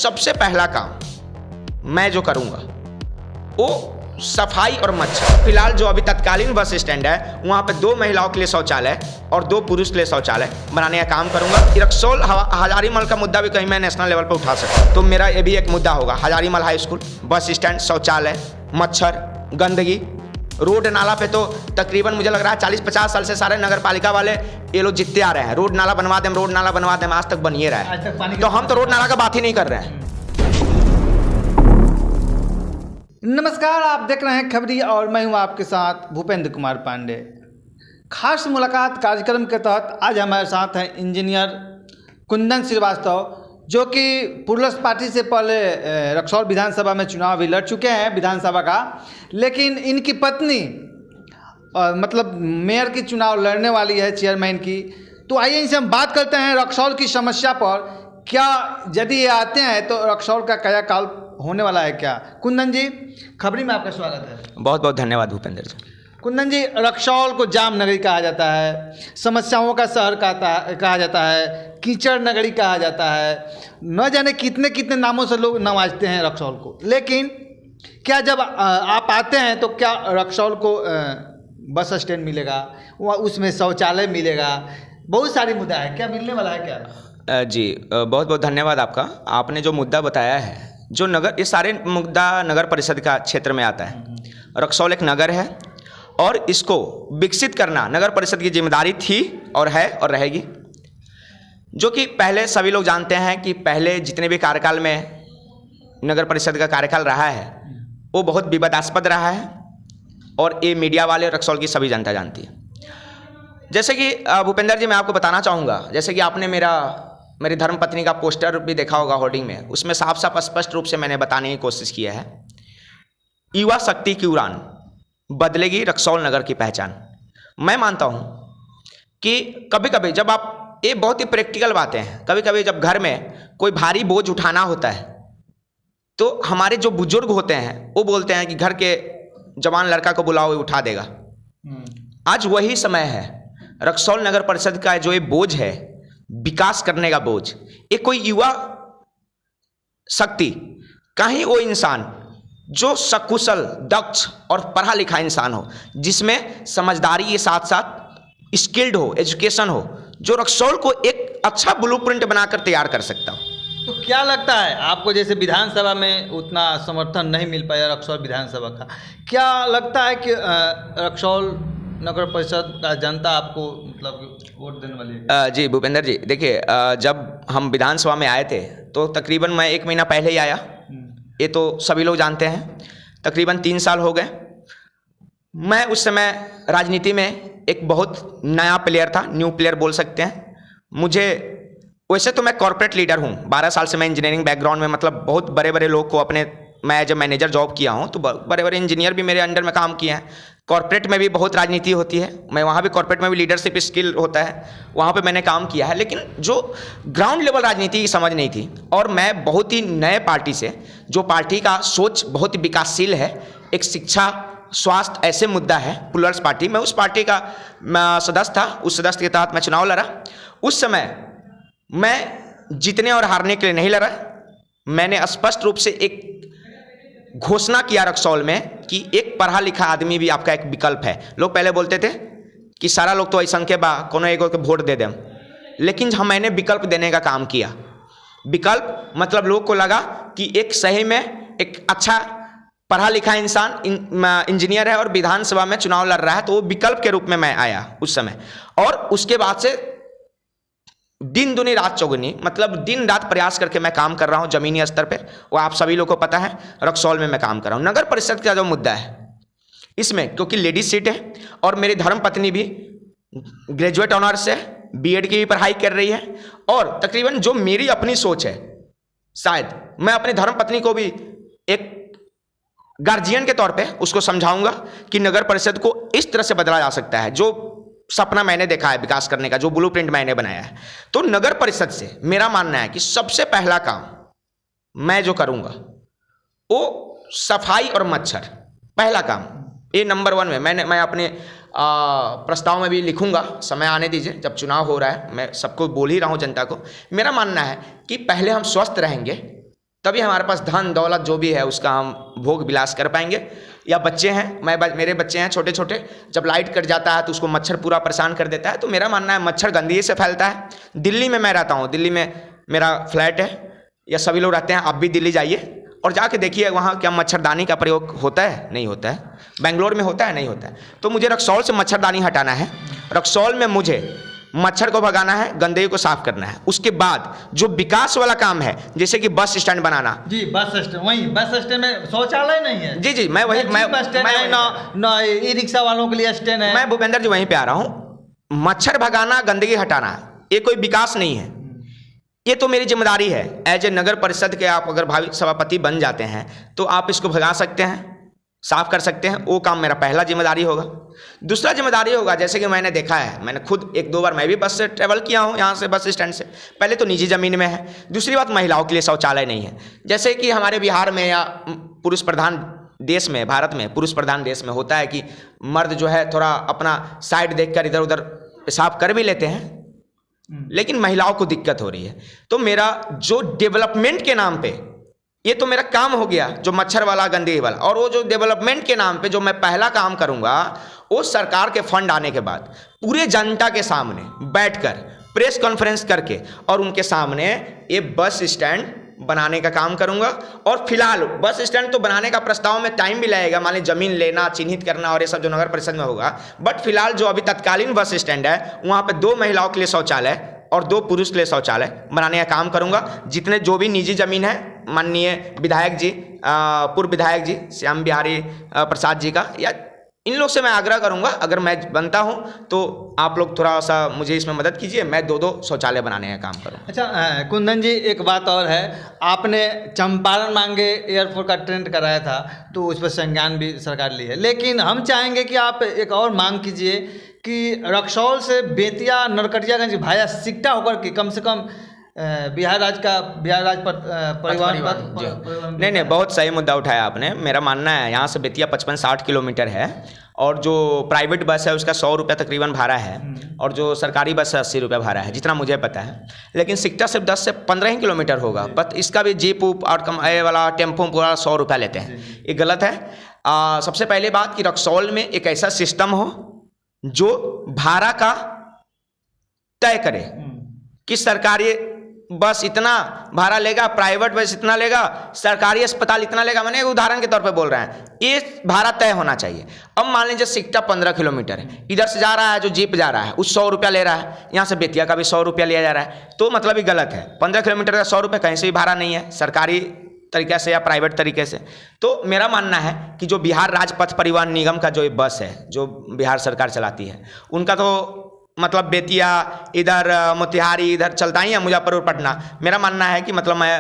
सबसे पहला काम मैं जो करूँगा वो सफाई और मच्छर। फिलहाल जो अभी तत्कालीन बस स्टैंड है वहाँ पे 2 महिलाओं के लिए शौचालय और 2 पुरुष के लिए शौचालय बनाने का काम करूँगा। रक्सौल हजारीमल का मुद्दा भी कहीं मैं नेशनल लेवल पर उठा सकता हूँ, तो मेरा ये भी एक मुद्दा होगा। Hazarimal high school, bus stand, शौचालय, मच्छर, गंदगी, रोड नाला पे तो तकरीबन मुझे लग रहा है 40-50 साल से सारे नगर पालिका वाले ये लोग जीतते आ रहे हैं। रोड नाला बनवा दें, रोड नाला बनवा दें, आज तक बनिए रहा है। तो हम तो रोड नाला का बात ही नहीं कर रहे हैं। नमस्कार, आप देख रहे हैं खबरी और मैं हूं आपके साथ भूपेंद्र कुमार पांडे। खास मुलाकात कार्यक्रम के तहत आज हमारे साथ हैं इंजीनियर कुंदन श्रीवास्तव, जो कि प्लूरल्स पार्टी से पहले रक्सौल विधानसभा में चुनाव भी लड़ चुके हैं विधानसभा का, लेकिन इनकी पत्नी मतलब मेयर की चुनाव लड़ने वाली है, चेयरमैन की। तो आइए इनसे हम बात करते हैं रक्सौल की समस्या पर। क्या यदि ये आते हैं तो रक्सौल का कायाकाल होने वाला है क्या? कुंदन जी, खबरी में आपका स्वागत है। बहुत बहुत धन्यवाद भूपेंद्र जी। कुंदन जी, रक्सौल को जाम नगरी कहा जाता है, समस्याओं का शहर कहा जाता है, कीचड़ नगरी कहा जाता है, न जाने कितने कितने नामों से लोग नवाजते हैं रक्सौल को। लेकिन क्या जब आप आते हैं तो क्या रक्सौल को बस स्टैंड मिलेगा, वहाँ उसमें शौचालय मिलेगा, बहुत सारी मुद्दा है, क्या मिलने वाला है क्या? जी बहुत बहुत धन्यवाद आपका। आपने जो मुद्दा बताया है, जो नगर, ये सारे मुद्दा नगर परिषद का क्षेत्र में आता है। रक्सौल एक नगर है और इसको विकसित करना नगर परिषद की जिम्मेदारी थी और है और रहेगी। जो कि पहले सभी लोग जानते हैं कि पहले जितने भी कार्यकाल में नगर परिषद का कार्यकाल रहा है वो बहुत विवादास्पद रहा है और ये मीडिया वाले रक्सौल की सभी जनता जानती है। जैसे कि भूपेंद्र जी, मैं आपको बताना चाहूँगा, जैसे कि आपने मेरी धर्मपत्नी का पोस्टर भी देखा होगा होर्डिंग में, उसमें साफ साफ स्पष्ट रूप से मैंने बताने की कोशिश किया है, युवा शक्ति की उड़ान, बदलेगी रक्सौल नगर की पहचान। मैं मानता हूं कि कभी कभी जब आप, ये बहुत ही प्रैक्टिकल बातें हैं, कभी कभी जब घर में कोई भारी बोझ उठाना होता है तो हमारे जो बुजुर्ग होते हैं वो बोलते हैं कि घर के जवान लड़का को बुलाओ, ये उठा देगा। आज वही समय है, रक्सौल नगर परिषद का जो ये बोझ है, विकास करने का बोझ, ये कोई युवा शक्ति, कहीं वो इंसान जो सकुशल, दक्ष और पढ़ा लिखा इंसान हो, जिसमें समझदारी के साथ साथ स्किल्ड हो, एजुकेशन हो, जो रक्सौल को एक अच्छा ब्लूप्रिंट बनाकर तैयार कर सकता हो। तो क्या लगता है आपको, जैसे विधानसभा में उतना समर्थन नहीं मिल पाया रक्सौल विधानसभा का, क्या लगता है कि रक्सौल नगर परिषद का जनता आपको मतलब वोट देने वाली है? जी भूपेंद्र जी, देखिए, जब हम विधानसभा में आए थे तो तकरीबन मैं 1 महीना पहले ही आया, ये तो सभी लोग जानते हैं। तकरीबन 3 साल हो गए। मैं उस समय राजनीति में एक बहुत नया प्लेयर था, न्यू प्लेयर बोल सकते हैं। मुझे, वैसे तो मैं कॉर्पोरेट लीडर हूँ, 12 साल से मैं इंजीनियरिंग बैकग्राउंड में, मतलब बहुत बड़े बड़े लोग को अपने, मैं जब मैनेजर जॉब किया हूँ तो बड़े बड़े इंजीनियर भी मेरे अंडर में काम किए हैं। कॉर्पोरेट में भी बहुत राजनीति होती है, मैं वहाँ भी कॉर्पोरेट में भी लीडरशिप स्किल होता है, वहाँ पे मैंने काम किया है। लेकिन जो ग्राउंड लेवल राजनीति की समझ नहीं थी, और मैं बहुत ही नए पार्टी से, जो पार्टी का सोच बहुत ही विकासशील है, एक शिक्षा, स्वास्थ्य ऐसे मुद्दा है, प्लूरल्स पार्टी, मैं उस पार्टी का सदस्य था। उस सदस्य के तहत मैं चुनाव लड़ा। उस समय मैं जीतने और हारने के लिए नहीं लड़ा, मैंने स्पष्ट रूप से एक घोषणा किया रक्सौल में कि एक पढ़ा लिखा आदमी भी आपका एक विकल्प है। लोग पहले बोलते थे कि सारा लोग तो ऐसा के बा, कोनो एगो के वोट दे दें, लेकिन मैंने विकल्प देने का काम किया। विकल्प मतलब लोग को लगा कि एक सही में एक अच्छा पढ़ा लिखा इंसान इंजीनियर है और विधानसभा में चुनाव लड़ रहा है, तो वो विकल्प के रूप में मैं आया उस समय। और उसके बाद से दिन दुनी रात चौगुनी, मतलब दिन रात प्रयास करके मैं काम कर रहा हूं जमीनी स्तर पे। वो आप सभी लोग को पता है, रक्सौल में मैं काम कर रहा हूं। नगर परिषद का जो मुद्दा है इसमें, क्योंकि लेडीज सीट है और मेरी धर्मपत्नी भी ग्रेजुएट ऑनर्स है, बीएड की भी पढ़ाई कर रही है, और तकरीबन जो मेरी अपनी सोच है, शायद मैं अपनी धर्मपत्नी को भी एक गार्जियन के तौर पे उसको समझाऊंगा कि नगर परिषद को इस तरह से बदला जा सकता है। जो सपना मैंने देखा है विकास करने का, जो ब्लूप्रिंट मैंने बनाया है, तो नगर परिषद से मेरा मानना है कि सबसे पहला काम मैं जो करूंगा वो सफाई और मच्छर, पहला काम, ये नंबर 1 में मैं अपने प्रस्ताव में भी लिखूंगा। समय आने दीजिए, जब चुनाव हो रहा है, मैं सबको बोल ही रहा हूँ जनता को। मेरा मानना है कि पहले हम स्वस्थ रहेंगे तभी हमारे पास धन दौलत जो भी है उसका हम भोग विलास कर पाएंगे। या बच्चे हैं, मेरे बच्चे हैं छोटे छोटे, जब लाइट कट जाता है तो उसको मच्छर पूरा परेशान कर देता है। तो मेरा मानना है मच्छर गंदगी से फैलता है। दिल्ली में मैं रहता हूँ, दिल्ली में मेरा फ्लैट है, या सभी लोग रहते हैं, आप भी दिल्ली जाइए और जाके देखिए वहाँ क्या मच्छरदानी का प्रयोग होता है, नहीं होता है। बेंगलोर में होता है, नहीं होता है। तो मुझे रक्सौल से मच्छरदानी हटाना है, रक्सौल में मुझे मच्छर को भगाना है, गंदगी को साफ करना है। उसके बाद जो विकास वाला काम है, जैसे कि बस स्टैंड बनाना। जी, बस स्टैंड, वही बस स्टैंड में शौचालय नहीं है। जी जी, मैं बस स्टैंड है ना, ई रिक्शा वालों के लिए स्टैंड है। मैं भूपेंद्र जी वहीं पे आ रहा हूँ। मच्छर भगाना, गंदगी हटाना, ये कोई विकास नहीं है, ये तो मेरी जिम्मेदारी है। एज ए नगर परिषद के आप अगर भावी सभापति बन जाते हैं तो आप इसको भगा सकते हैं, साफ कर सकते हैं, वो काम मेरा पहला जिम्मेदारी होगा। दूसरा जिम्मेदारी होगा, जैसे कि मैंने देखा है, मैंने खुद एक दो बार मैं भी बस से ट्रेवल किया हूँ, यहाँ से बस स्टैंड से। पहले तो निजी ज़मीन में है, दूसरी बात महिलाओं के लिए शौचालय नहीं है। जैसे कि हमारे बिहार में या पुरुष प्रधान देश में, भारत में पुरुष प्रधान देश में होता है कि मर्द जो है थोड़ा अपना साइड देखकर इधर उधर पेशाब कर भी लेते हैं, लेकिन महिलाओं को दिक्कत हो रही है। तो मेरा जो डेवलपमेंट के नाम पे, ये तो मेरा काम हो गया जो मच्छर वाला, गंदगी वाला, और वो जो डेवलपमेंट के नाम पे जो मैं पहला काम करूंगा, वो सरकार के फंड आने के बाद पूरे जनता के सामने बैठकर प्रेस कॉन्फ्रेंस करके और उनके सामने ये बस स्टैंड बनाने का काम करूंगा। और फिलहाल बस स्टैंड तो बनाने का प्रस्ताव में टाइम भी लगेगा, मान लीजिए जमीन लेना, चिन्हित करना और ये सब जो नगर परिषद में होगा। बट फिलहाल जो अभी तत्कालीन बस स्टैंड है, वहाँ पे 2 महिलाओं के लिए शौचालय और 2 पुरुष के लिए शौचालय बनाने का काम करूंगा। जितने जो भी निजी जमीन है, माननीय विधायक जी, पूर्व विधायक जी श्याम बिहारी प्रसाद जी का, या इन लोग से मैं आग्रह करूंगा, अगर मैं बनता हूं तो आप लोग थोड़ा सा मुझे इसमें मदद कीजिए, मैं 2 शौचालय बनाने का काम करूँ। अच्छा कुंदन जी, एक बात और है, आपने चंपारण मांगे एयरपोर्ट का ट्रेंड कराया था तो उस पर संज्ञान भी सरकार ली है, लेकिन हम चाहेंगे कि आप एक और मांग कीजिए कि रक्सौल से बेतिया नरकटियागंज भाया सिकटा होकर के कम से कम बिहार राज्य परिवहन। नहीं, बहुत सही मुद्दा उठाया आपने। मेरा मानना है यहाँ से बेतिया 55-60 किलोमीटर है, और जो प्राइवेट बस है उसका 100 रुपये तकरीबन भाड़ा है, और जो सरकारी बस है 80 रुपये भाड़ा है, जितना मुझे पता है। लेकिन सिकटा सिर्फ 10 से 15 ही किलोमीटर होगा, बट इसका भी जीप उप और ये वाला टेम्पो पूरा 100 रुपया लेते हैं, ये गलत है। सबसे पहले बात कि रक्सौल में एक ऐसा सिस्टम हो जो भाड़ा का तय करे कि सरकारी बस इतना भाड़ा लेगा, प्राइवेट बस इतना लेगा, सरकारी अस्पताल इतना लेगा। मैंने एक उदाहरण के तौर पे बोल रहे हैं, ये भाड़ा तय होना चाहिए। अब मान लीजिए सिकटा 15 किलोमीटर है, इधर से जा रहा है जो जीप जा रहा है उस 100 रुपया ले रहा है, यहाँ से बेतिया का भी 100 रुपया लिया जा रहा है, तो मतलब ये गलत है। 15 किलोमीटर का 100 रुपये कहीं से भी भाड़ा नहीं है, सरकारी तरीके से या प्राइवेट तरीके से। तो मेरा मानना है कि जो बिहार राज्य पथ परिवहन निगम का जो ये बस है, जो बिहार सरकार चलाती है, उनका तो मतलब बेतिया, इधर मोतिहारी, इधर चलता ही है, मुजफ्फरपुर, पटना। मेरा मानना है कि मतलब मैं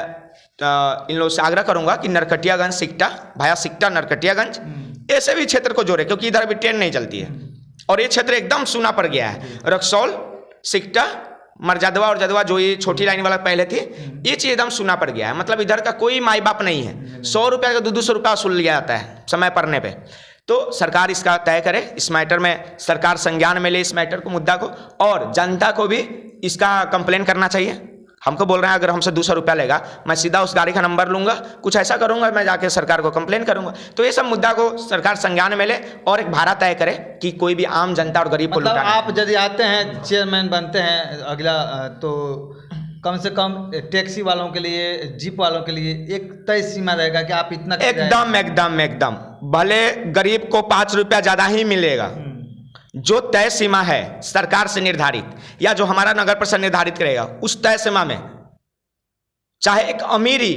इन लोगों से आग्रह करूंगा कि नरकटियागंज सिकटा, भाया सिकटा नरकटियागंज, ऐसे भी क्षेत्र को जोड़े, क्योंकि इधर भी ट्रेन नहीं चलती है और ये क्षेत्र एकदम सूना पड़ गया है। रक्सौल, सिकटा, मरजदवा और जदवा जो ये छोटी लाइन वाला पहले थी, ये चीज़ एकदम सूना पड़ गया है। मतलब इधर का कोई माई बाप नहीं है, 100 रुपये का 200 रुपया वसूल लिया जाता है समय पड़ने पे। तो सरकार इसका तय करे, इस मैटर में सरकार संज्ञान में ले इस मैटर को, मुद्दा को, और जनता को भी इसका कंप्लेन करना चाहिए। हमको बोल रहे हैं अगर हमसे 200 रुपया लेगा, मैं सीधा उस गाड़ी का नंबर लूंगा, कुछ ऐसा करूंगा, मैं जाके सरकार को कंप्लेन करूंगा। तो ये सब मुद्दा को सरकार संज्ञान में ले और एक भाड़ा तय करे कि कोई भी आम जनता और गरीब को मतलब लुटाना। आप यदि आते हैं, चेयरमैन बनते हैं अगला, तो कम से कम टैक्सी वालों के लिए, जीप वालों के लिए एक तय सीमा रहेगा कि आप इतना एकदम भले गरीब को 5 रुपया ज़्यादा ही मिलेगा, जो तय सीमा है सरकार से निर्धारित या जो हमारा नगर परिषद निर्धारित करेगा, उस तय सीमा में चाहे एक अमीरी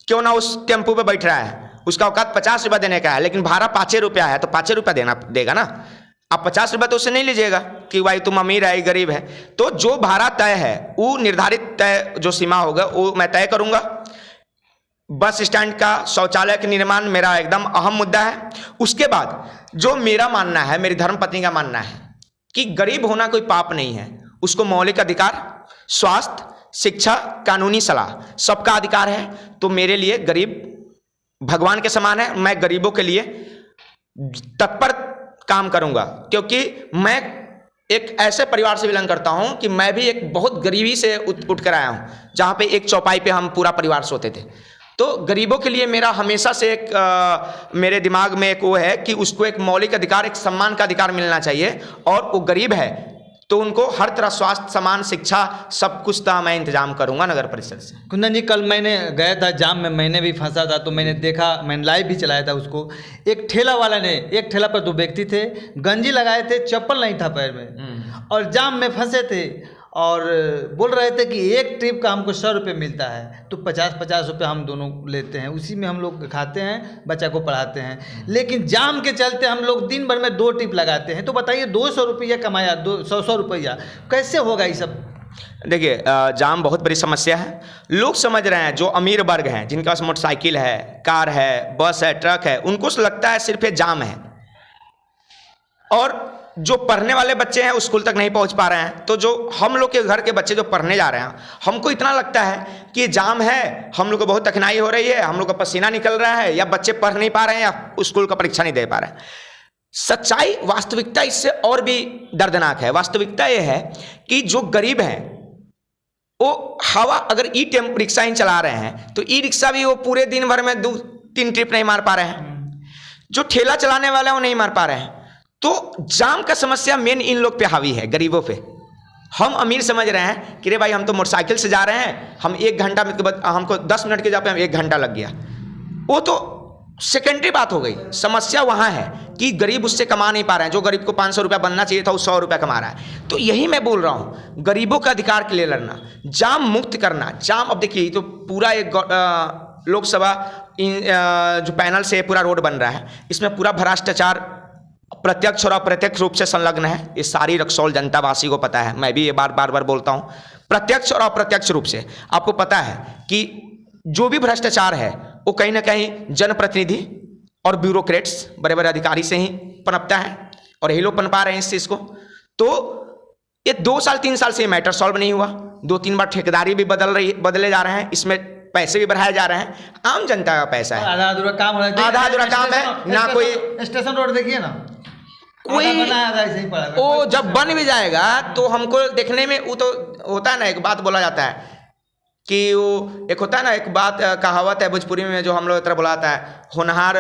क्यों ना उस टेम्पो पे बैठ रहा है, उसका औकात 50 रुपया देने का है, लेकिन भाड़ा 5 रुपया है तो 5 रुपया देगा ना। आप 50 रुपये तो उससे नहीं लीजिएगा कि भाई तुम अमीर है गरीब है। तो जो भाड़ा तय है वो निर्धारित तय जो सीमा होगा वो मैं तय करूंगा। बस स्टैंड का शौचालय के निर्माण मेरा एकदम अहम मुद्दा है। उसके बाद जो मेरा मानना है, मेरी धर्मपत्नी का मानना है कि गरीब होना कोई पाप नहीं है, उसको मौलिक अधिकार, स्वास्थ्य, शिक्षा, कानूनी सलाह सबका अधिकार है। तो मेरे लिए गरीब भगवान के समान है, मैं गरीबों के लिए तत्पर काम करूंगा, क्योंकि मैं एक ऐसे परिवार से बिलोंग करता हूं कि मैं भी एक बहुत गरीबी से उठ कर आया हूं, जहां पे एक चौपाई पे हम पूरा परिवार सोते थे। तो गरीबों के लिए मेरा हमेशा से एक मेरे दिमाग में एक वो है कि उसको एक मौलिक अधिकार, एक सम्मान का अधिकार मिलना चाहिए, और वो गरीब है तो उनको हर तरह स्वास्थ्य, सामान, शिक्षा, सब कुछ का मैं इंतजाम करूंगा नगर परिषद से। कुंदन जी, कल मैंने गया था जाम में, मैंने भी फंसा था, तो मैंने देखा, मैंने लाइव भी चलाया था उसको। एक ठेला वाला ने, एक ठेला पर 2 व्यक्ति थे, गंजी लगाए थे, चप्पल नहीं था पैर में, और जाम में फंसे थे, और बोल रहे थे कि एक ट्रिप का हमको 100 रुपये मिलता है, तो 50-50 रुपये हम दोनों लेते हैं, उसी में हम लोग खाते हैं, बच्चा को पढ़ाते हैं। लेकिन जाम के चलते हम लोग दिन भर में 2 ट्रिप लगाते हैं, तो बताइए 200 रुपया कमाया, 100 रुपया कैसे होगा ये सब? देखिए, जाम बहुत बड़ी समस्या है। लोग समझ रहे हैं जो अमीर वर्ग हैं, जिनके पास मोटरसाइकिल है, कार है, बस है, ट्रक है, उनको लगता है सिर्फ ये जाम है, और जो पढ़ने वाले बच्चे हैं स्कूल तक नहीं पहुंच पा रहे हैं। तो जो हम लोग के घर के बच्चे जो पढ़ने जा रहे हैं, हमको इतना लगता है कि जाम है, हम लोग को बहुत कठिनाई हो रही है, हम लोग का पसीना निकल रहा है, या बच्चे पढ़ नहीं पा रहे हैं, या स्कूल का परीक्षा नहीं दे पा रहे हैं। सच्चाई, वास्तविकता इससे और भी दर्दनाक है। वास्तविकता यह है कि जो गरीब हैं वो हवा, अगर ई टेम्पो रिक्शा ही चला रहे हैं तो ई रिक्शा भी वो पूरे दिन भर में 2-3 ट्रिप नहीं मार पा रहे हैं। जो ठेला चलाने वाले हैं वो नहीं मार पा रहे हैं। तो जाम का समस्या मेन इन लोग पे हावी है, गरीबों पे। हम अमीर समझ रहे हैं कि रे भाई हम तो मोटरसाइकिल से जा रहे हैं, हम 1 घंटा में, हमको 10 मिनट के जगह पे हम 1 घंटा लग गया। वो तो सेकेंडरी बात हो गई। समस्या वहाँ है कि गरीब उससे कमा नहीं पा रहे हैं। जो गरीब को 500 रुपया बनना चाहिए था वो 100 रुपया कमा रहा है। तो यही मैं बोल रहा हूँ, गरीबों का अधिकार के लिए लड़ना, जाम मुक्त करना। जाम, अब देखिए तो पूरा एक लोकसभा जो पैनल से पूरा रोड बन रहा है, इसमें पूरा भ्रष्टाचार प्रत्यक्ष और अप्रत्यक्ष रूप से संलग्न है। ये सारी रक्सौल जनतावासी को पता है। मैं भी ये बार बार बोलता हूँ, प्रत्यक्ष और अप्रत्यक्ष रूप से आपको पता है कि जो भी भ्रष्टाचार है वो कहीं ना कहीं जनप्रतिनिधि और ब्यूरोक्रेट्स, बड़े बड़े अधिकारी से ही पनपता है, और यही लोग पनपा रहे हैं इस चीज़ को। तो ये 2 साल 3 साल से ये मैटर सॉल्व नहीं हुआ। 2-3 बार ठेकेदारी भी बदले जा रहे हैं, इसमें पैसे भी बढ़ाए जा रहे हैं। आम जनता का पैसा है, आधा अधूरा काम हो रहा है, आधा अधूरा काम है ना। कोई स्टेशन रोड देखिए ना, कोई वो जब बन भी जाएगा तो हमको देखने में वो तो होता है ना, एक बात बोला जाता है कि वो एक होता है ना, एक बात कहावत है भोजपुरी में जो हम लोग तरह बुलाता है, होनहार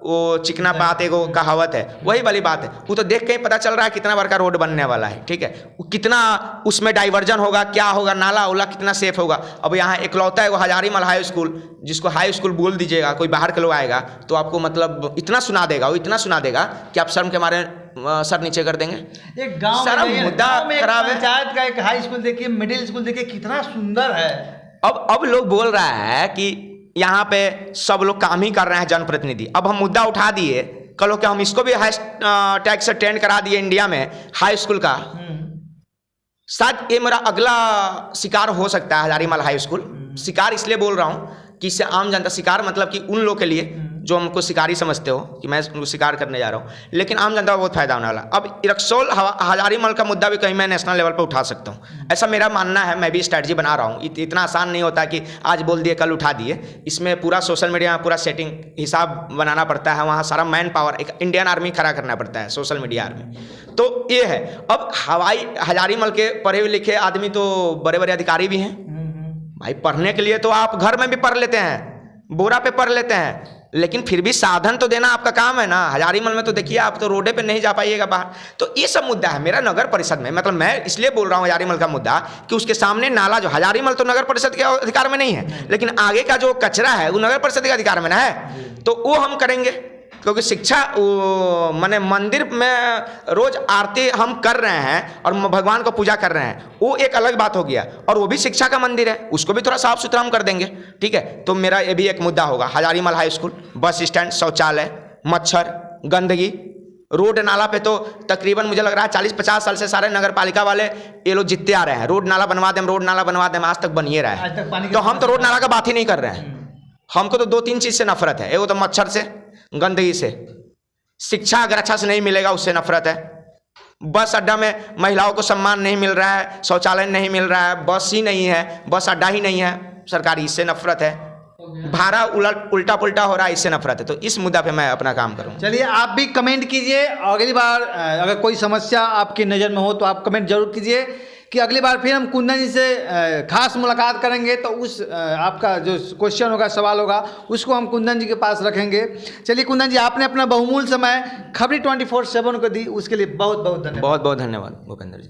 वो चिकना बात, एक कहावत है, वही वाली बात है। वो तो देख के ही पता चल रहा है कितना बड़ा रोड बनने वाला है, ठीक है। वो कितना उसमें डाइवर्जन होगा, क्या होगा, नाला उला कितना सेफ होगा। अब यहाँ इकलौता है वो हजारीमल हाई स्कूल, जिसको हाई स्कूल बोल दीजिएगा, कोई बाहर के लोग आएगा तो आपको मतलब इतना सुना देगा, वो इतना सुना देगा कि आप शर्म के मारे सर नीचे कर देंगे। एक गांव सारा मुद्दा खराब है। पंचायत का एक हाई स्कूल देखिए, मिडिल स्कूल देखिए, कितना सुंदर है। अब लोग बोल रहा है कि यहाँ पे सब लोग काम ही कर रहे हैं जनप्रतिनिधि। अब हम मुद्दा उठा दिए, कल क्या हम इसको भी हाई टैग से ट्रेंड करा दिए इंडिया में हाई स्कूल का। शायद ये मेरा अगला शिकार हो सकता है, हजारीमल हाई स्कूल। शिकार इसलिए बोल रहा हूँ कि इससे आम जनता, शिकार मतलब कि उन लोग के लिए जो हमको शिकारी समझते हो कि मैं उनको शिकार करने जा रहा हूँ, लेकिन आम जनता को बहुत फायदा होने वाला। अब रक्सौल हजारीमल का मुद्दा भी कहीं मैं नेशनल लेवल पर उठा सकता हूँ, ऐसा मेरा मानना है। मैं भी स्ट्रैटेजी बना रहा हूँ। इतना आसान नहीं होता कि आज बोल दिए कल उठा दिए। इसमें पूरा सोशल मीडिया में पूरा सेटिंग हिसाब बनाना पड़ता है, वहाँ सारा मैन पावर, एक इंडियन आर्मी खड़ा करना पड़ता है, सोशल मीडिया आर्मी। तो ये है। अब हजारीमल के पढ़े लिखे आदमी तो बड़े बड़े अधिकारी भी हैं भाई। पढ़ने के लिए तो आप घर में भी पढ़ लेते हैं, बोरा पे पढ़ लेते हैं, लेकिन फिर भी साधन तो देना आपका काम है ना। हजारीमल में तो देखिए आप तो रोडे पे नहीं जा पाइएगा बाहर। तो ये सब मुद्दा है मेरा नगर परिषद में। मतलब मैं इसलिए बोल रहा हूँ हजारीमल का मुद्दा कि उसके सामने नाला, जो हजारीमल तो नगर परिषद के अधिकार में नहीं है, लेकिन आगे का जो कचरा है वो नगर परिषद के अधिकार में ना है। तो वो हम करेंगे, क्योंकि शिक्षा माने मंदिर में रोज आरती हम कर रहे हैं और भगवान को पूजा कर रहे हैं, वो एक अलग बात हो गया, और वो भी शिक्षा का मंदिर है, उसको भी थोड़ा साफ सुथरा हम कर देंगे, ठीक है। तो मेरा ये भी एक मुद्दा होगा। Hazarimal high school, bus stand, शौचालय, मच्छर, गंदगी, रोड नाला पे तो तकरीबन मुझे लग रहा है 40-50 साल से सारे नगर पालिका वाले ये लोग जीतते आ रहे हैं, रोड नाला बनवा दें, रोड नाला बनवा दें, आज तक बन ही रहा है। तो हम तो रोड नाला का बात ही नहीं कर रहे हैं। हमको तो 2-3 चीज़ से नफरत है। वो तो मच्छर से, गंदगी से, शिक्षा अगर अच्छा से नहीं मिलेगा उससे नफरत है, बस अड्डा में महिलाओं को सम्मान नहीं मिल रहा है, शौचालय नहीं मिल रहा है, बस ही नहीं है, बस अड्डा ही नहीं है सरकारी, इससे नफरत है, भाड़ा उल्टा पुल्टा हो रहा है, इससे नफरत है। तो इस मुद्दा पे मैं अपना काम करूँ। चलिए, आप भी कमेंट कीजिए। अगली बार अगर कोई समस्या आपकी नज़र में हो तो आप कमेंट जरूर कीजिए कि अगली बार फिर हम कुंदन जी से खास मुलाकात करेंगे, तो उस आपका जो क्वेश्चन होगा, सवाल होगा, उसको हम कुंदन जी के पास रखेंगे। चलिए कुंदन जी, आपने अपना बहुमूल्य समय खबरी 24/7 को दी, उसके लिए बहुत बहुत धन्यवाद। बहुत बहुत धन्यवाद भूपेंद्र जी।